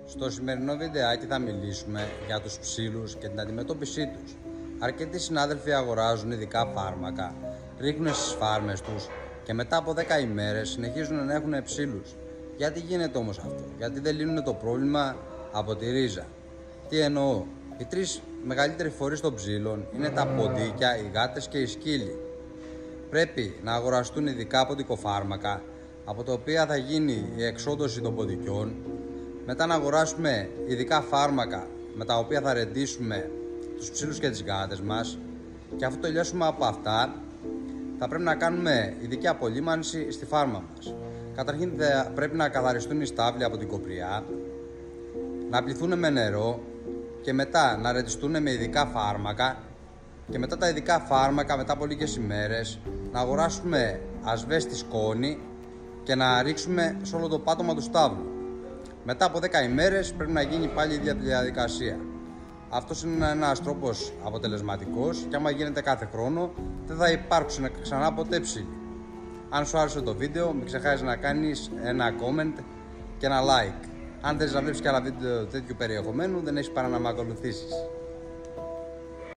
Στο σημερινό βιντεάκι θα μιλήσουμε για τους ψήλους και την αντιμετώπιση τους. Αρκετοί συνάδελφοι αγοράζουν ειδικά φάρμακα, ρίχνουν στις φάρμες τους και μετά από 10 ημέρες συνεχίζουν να έχουν ψήλους. Γιατί γίνεται όμως αυτό? Γιατί δεν λύνουν το πρόβλημα από τη ρίζα? Τι εννοώ? Οι τρεις μεγαλύτεροι φορείς των ψήλων είναι τα ποντίκια, οι γάτες και οι σκύλοι. Πρέπει να αγοραστούν ειδικά ποντικοφάρμακα, από τα οποία θα γίνει η εξόντωση των ποντικιών. Μετά να αγοράσουμε ειδικά φάρμακα με τα οποία θα ρεντήσουμε τους ψήλους και τις γάτες μας. Και αφού τελειώσουμε από αυτά, θα πρέπει να κάνουμε ειδική απολύμανση στη φάρμα μας. Καταρχήν πρέπει να καθαριστούν οι στάβλοι από την κοπριά, να πληθούν με νερό και μετά να ρεντιστούν με ειδικά φάρμακα. Και μετά τα ειδικά φάρμακα, μετά από λίγες ημέρες, να αγοράσουμε ασβέστη σκόνη και να ρίξουμε σε όλο το πάτωμα του στάβλου. Μετά από 10 ημέρες πρέπει να γίνει πάλι η ίδια διαδικασία. Αυτός είναι ένας τρόπος αποτελεσματικός και άμα γίνεται κάθε χρόνο δεν θα υπάρξουν ξανά ποτέ ψήλοι. Αν σου άρεσε το βίντεο, μην ξεχάσεις να κάνεις ένα comment και ένα like. Αν θες να βλέπεις και άλλα βίντεο τέτοιου περιεχομένου, δεν έχεις παρά να με ακολουθήσεις.